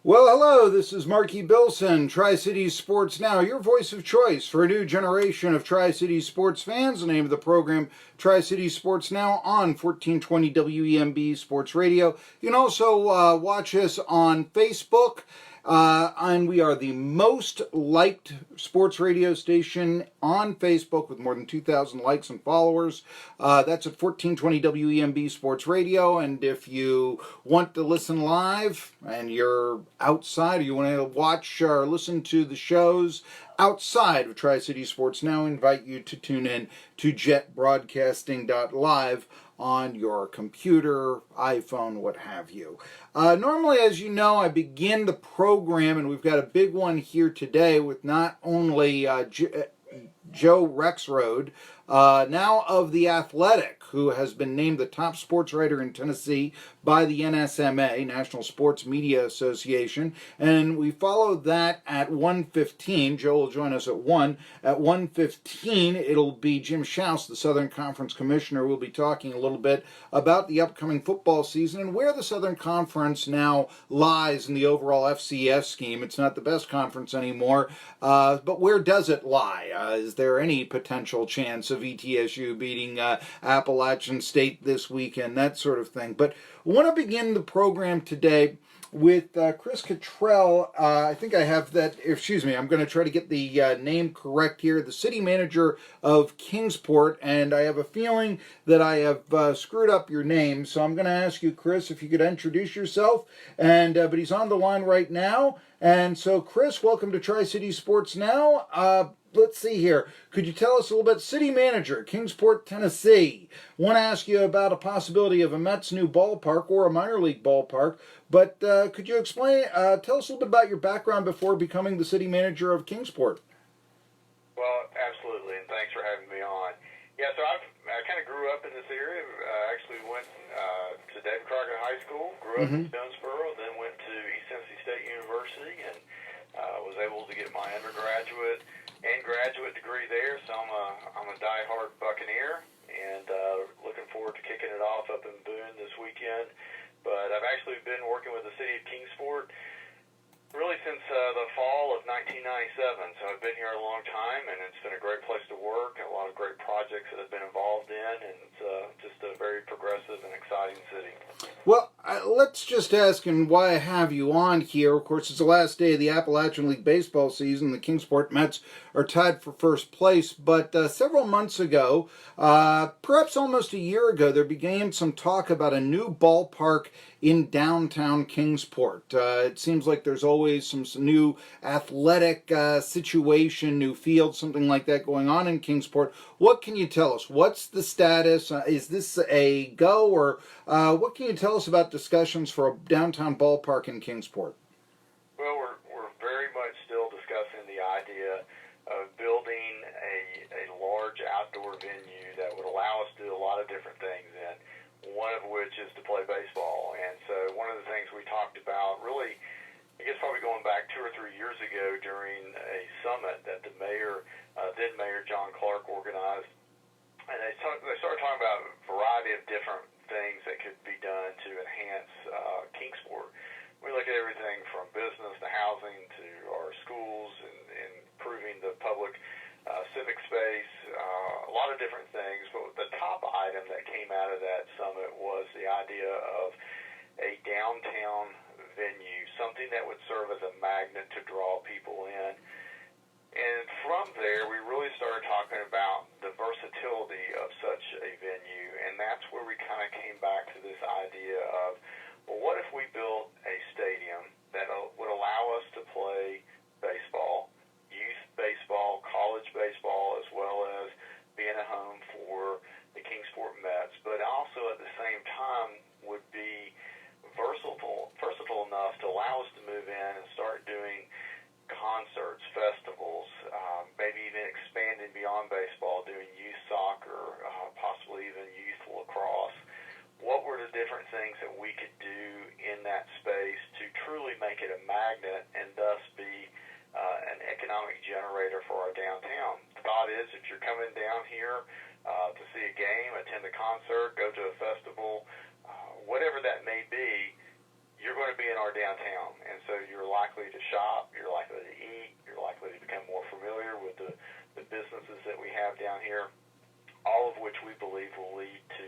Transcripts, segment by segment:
Well, hello, this is Marky Bilson, Tri-Cities Sports Now, your voice of choice for a new generation of Tri-Cities sports fans. The name of the program, Tri-Cities Sports Now, on 1420 WEMB Sports Radio. You can also watch us on Facebook, and we are the most liked sports radio station on Facebook with more than 2,000 likes and followers. That's at 1420 WEMB Sports Radio. And if you want to listen live and you're outside or you want to watch or listen to the shows outside of Tri-City Sports Now, I invite you to tune in to jetbroadcasting.live on your computer, iPhone, what have you. Normally, as you know, I begin the program, and we've got a big one here today with not only Joe Rexrode, now of The Athletic, who has been named the top sports writer in Tennessee by the NSMA, National Sports Media Association. And we follow that at 1:15. Joe will join us at 1. At 1:15, it'll be Jim Schaus, the Southern Conference Commissioner, who will be talking a little bit about the upcoming football season and where the Southern Conference now lies in the overall FCS scheme. It's not the best conference anymore, but where does it lie? Is there any potential chance of ETSU beating Appalachian State this weekend, that sort of thing? But I want to begin the program today with Chris Cottrell. I think I have that, excuse me, I'm going to try to get the name correct here, the city manager of Kingsport, and I have a feeling that I have screwed up your name, so I'm going to ask you, Chris, if you could introduce yourself, and but he's on the line right now, and so Chris, welcome to Tri-City Sports Now. Let's see here. Could you tell us a little bit? City manager, Kingsport, Tennessee. Want to ask you about a possibility of a Mets new ballpark or a minor league ballpark, but could you explain, tell us a little bit about your background before becoming the city manager of Kingsport? Well, absolutely, and thanks for having me on. Yeah, so I kind of grew up in this area. Actually went to David Crockett High School, grew up in Jonesboro, then went to East Tennessee State University, and was able to get my undergraduate and graduate degree there. So I'm a diehard Buccaneer, and looking forward to kicking it off up in Boone this weekend. But I've actually been working with the city of Kingsport really since the fall of 1997. So I've been here a long time, and it's been a great place to work, and a lot of great projects that I've been involved in, and it's just a very progressive and exciting city. Well, let's just ask, and why I have you on here, of course, it's the last day of the Appalachian League baseball season. The Kingsport Mets are tied for first place, but several months ago, perhaps almost a year ago, there began some talk about a new ballpark in downtown Kingsport. It seems like there's always some new athletic situation, new field, something like that going on in Kingsport. What can you tell us? What's the status? Is this a go, or what can you tell us about discussions for a downtown ballpark in Kingsport? Well, we're very much still discussing the idea of building a large outdoor venue that would allow us to do a lot of different things, and one of which is to play baseball. And so one of the things we talked about, really, I guess probably going back 2 or 3 years ago during a summit that the mayor, then Mayor John Clark, organized, and they started talking about a variety of different things that could be done to enhance Kingsport. We look at everything from business to housing to our schools and improving the public civic space, a lot of different things. But the top item that came out of that summit was the idea of a downtown venue, something that would serve as a magnet to draw people in. And from there, we really started talking about the versatility of such a venue, and that's where we kind of came back to this idea of, well, what if we built a stadium that would allow us to play baseball, youth baseball, college baseball, as well as being a home for the Kingsport Mets, but also at the same time would be versatile enough to allow us to move in and start doing concerts, festivals, maybe even expanding beyond baseball, doing youth soccer, possibly even youth lacrosse. What were the different things that we could do in that space to truly make it a magnet and thus be an economic generator for our downtown? The thought is, if you're coming down here to see a game, attend a concert, go to a festival, whatever that may be, you're going to be in our downtown, and so you're likely to shop, you're likely to eat, you're likely to become more familiar with the businesses that we have down here, all of which we believe will lead to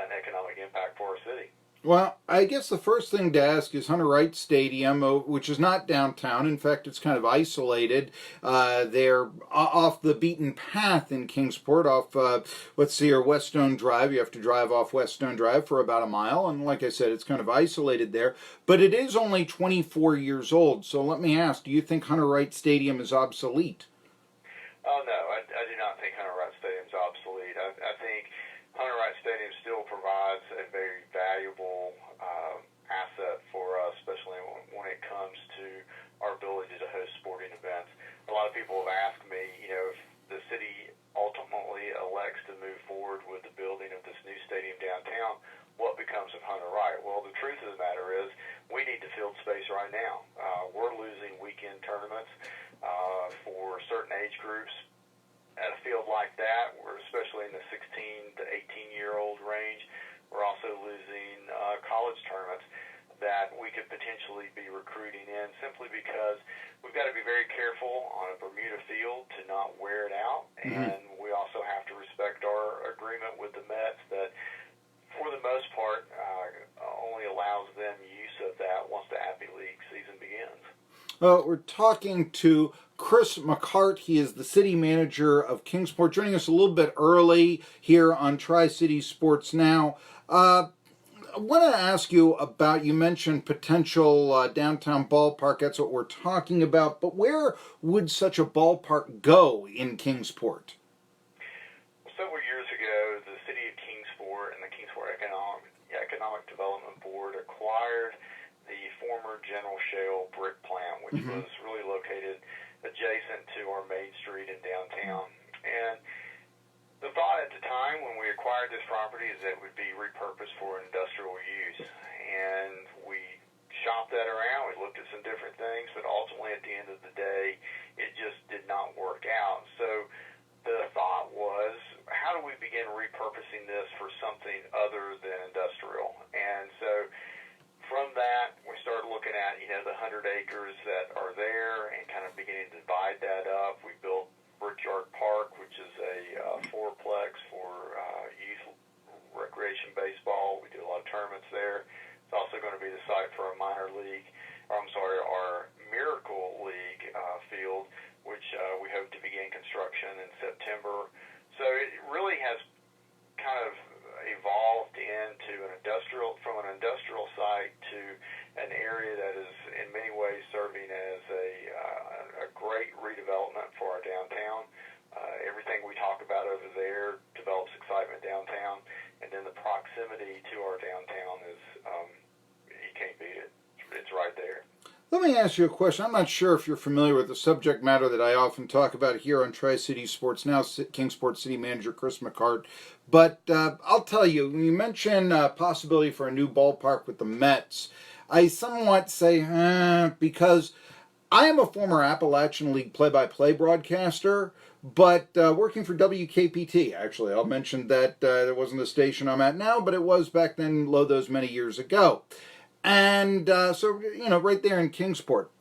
an economic impact for our city. Well, I guess the first thing to ask is Hunter Wright Stadium, which is not downtown. In fact, it's kind of isolated. They're off the beaten path in Kingsport, off, let's see, or Weststone Drive. You have to drive off Weststone Drive for about a mile. And like I said, it's kind of isolated there. But it is only 24 years old. So let me ask, do you think Hunter Wright Stadium is obsolete? Oh, no, I do not think Hunter Wright Stadium is obsolete. I think Hunter Wright Stadium still provides a very valuable asset for us, especially when it comes to our ability to host sporting events. A lot of people have asked me, if the city ultimately elects to move forward with the building of this new stadium downtown, what becomes of Hunter Wright? Well, the truth of the matter is we need the field space right now. We're losing weekend tournaments for certain age groups. At a field like that, we're especially in the 16 to 18-year-old range, we're also losing college tournaments that we could potentially be recruiting in simply because we've got to be very careful on a Bermuda field to not wear it out, and we also have to respect our agreement with the Mets that, for the most part, only allows them use of that once the Happy League season begins. Well, we're talking to Chris McCartt. He is the city manager of Kingsport, joining us a little bit early here on Tri-City Sports Now. I want to ask you about, you mentioned potential downtown ballpark. That's what we're talking about. But where would such a ballpark go in Kingsport? Several years ago, the city of Kingsport and the Kingsport Economic Development Board acquired the former General Shale brick plant, which was really located adjacent to our Main Street in downtown. And the thought at the time when we acquired this property is that it would be repurposed for industrial use. And we shopped that around, we looked at some different things, but ultimately at the end of the day, it just did not work out. So the thought was, how do we begin repurposing this for something other than industrial? And so from that, we started looking at, the 100 acres that are there and kind of beginning to divide that up. We built Brickyard Park, which is a fourplex for youth recreation baseball. We do a lot of tournaments there. It's also going to be the site for our our Miracle League field, which we hope to begin construction in September. So it really has kind of evolved into from an industrial site to an area that is in many ways serving as a great redevelopment for our downtown. Everything we talk about over there develops excitement downtown, and then the proximity to our downtown is, you can't beat it. It's right there. Let me ask you a question. I'm not sure if you're familiar with the subject matter that I often talk about here on Tri-City Sports Now, Kingsport City Manager Chris McCartt. But I'll tell you, when you mention possibility for a new ballpark with the Mets, I somewhat say, because I am a former Appalachian League play-by-play broadcaster, but working for WKPT, actually. I'll mention that it wasn't the station I'm at now, but it was back then, those many years ago. And so, right there in Kingsport.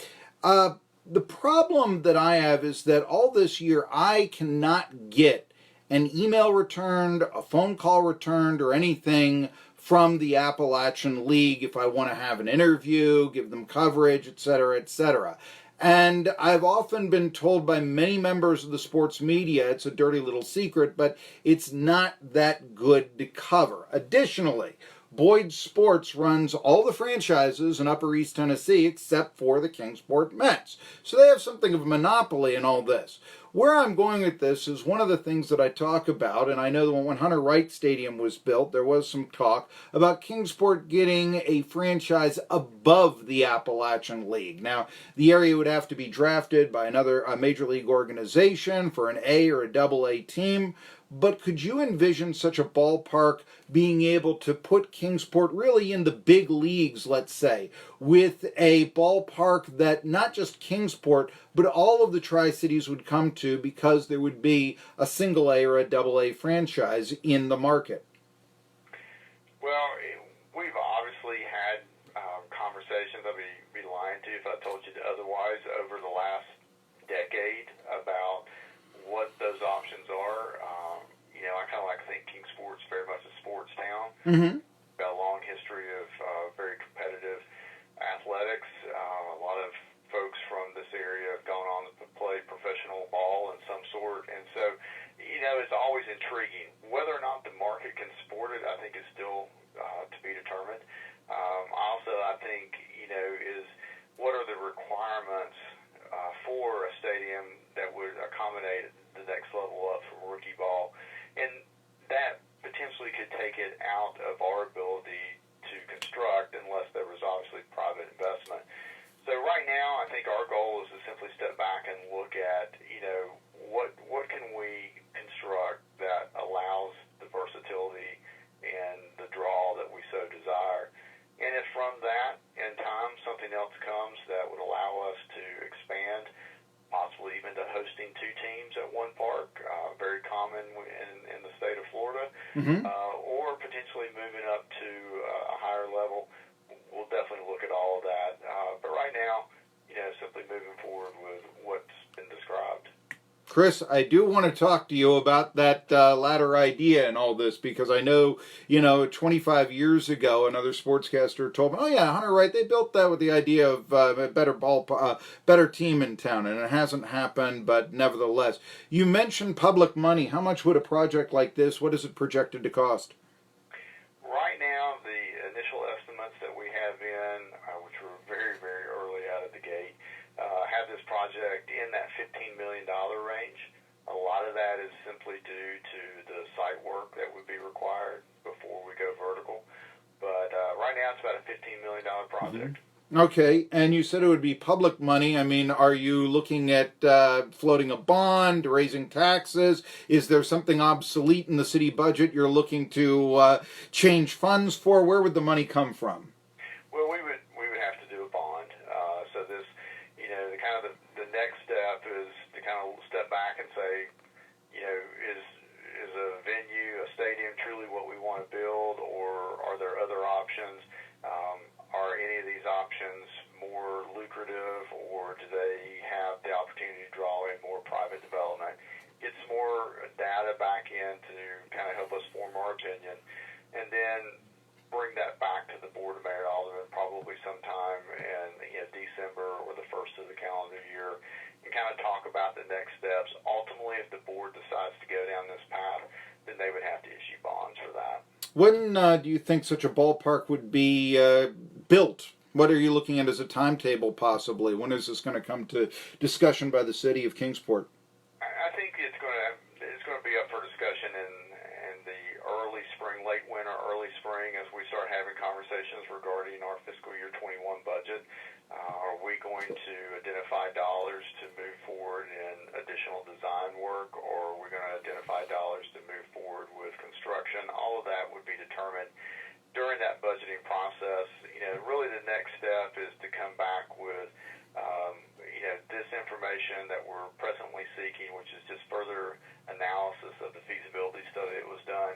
The problem that I have is that all this year I cannot get an email returned, a phone call returned, or anything from the Appalachian League if I want to have an interview, give them coverage, etc., etc. And I've often been told by many members of the sports media, it's a dirty little secret, but it's not that good to cover. Additionally, Boyd Sports runs all the franchises in Upper East Tennessee except for the Kingsport Mets. So they have something of a monopoly in all this. Where I'm going with this is one of the things that I talk about, and I know that when Hunter Wright Stadium was built, there was some talk about Kingsport getting a franchise above the Appalachian League. Now, the area would have to be drafted by a major league organization for an A or a double A team. But could you envision such a ballpark being able to put Kingsport really in the big leagues, let's say, with a ballpark that not just Kingsport, but all of the Tri-Cities would come to because there would be a single A or a double A franchise in the market? Well, we've obviously had conversations discussions. I'd be lying to you if I told you otherwise over the last decade about what those options are. I kind of like to think Kingsport's very much a sports town. Mm-hmm. Got a long history of very competitive athletics. A lot of folks from this area have gone on to play professional ball in some sort, and so it's always intriguing. Whether or not the market can support it, I think is still to be determined. Also, I think is what are the requirements for a stadium that would accommodate the next level up from rookie ball, and that potentially could take it out of our ability to construct unless there was obviously private investment. So right now, I think our goal is to simply step back and look at, what can we construct that allows the versatility and the draw that we so desire. And if from that in time something else comes that would allow us to expand, possibly even to hosting two teams at one park, very common in the state of Florida, Mm-hmm. Or potentially moving up to a higher level, we'll definitely look at all of that. But right now, simply moving forward with what's been described. Chris, I do want to talk to you about that latter idea and all this because I know, 25 years ago, another sportscaster told me, "Oh yeah, Hunter Wright, they built that with the idea of a better team in town, and it hasn't happened." But nevertheless, you mentioned public money. How much would a project like this? What is it projected to cost? Right now, the initial estimates that we have in, which were very, very early out of the gate, have this project in that $15 million range. A lot of that is simply due to the site work that would be required before we go vertical. But right now, it's about a $15 million project. Mm-hmm. Okay, and you said it would be public money. I mean, are you looking at floating a bond, raising taxes? Is there something obsolete in the city budget you're looking to change funds for? Where would the money come from? Well, we would have to do a bond. So this, the next step is to kind of step back and say, is a venue, a stadium, truly what we want to build, or are there other options? Are any of these options more lucrative, or do they have the opportunity to draw in more private development? Get some more data back in to kind of help us form our opinion, and then bring that back to the Board of Mayor and Aldermen probably sometime in December or the first of the calendar year, and kind of talk about the next steps. Ultimately, if the board decides to go down this path, then they would have to issue bonds for that. When do you think such a ballpark would be built? What are you looking at as a timetable, possibly? When is this going to come to discussion by the city of Kingsport? I think it's going to be up for discussion in the early spring, late winter, early spring, as we start having conversations regarding our fiscal year 21 budget. Are we going to identify dollars to move forward in additional design work, or are we going to identify dollars to move forward with construction? All of that would be determined during that budgeting process. Really the next step is to come back with this information that we're presently seeking, which is just further analysis of the feasibility study that was done.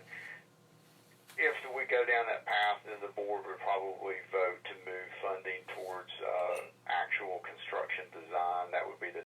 If we go down that path, then the board would probably vote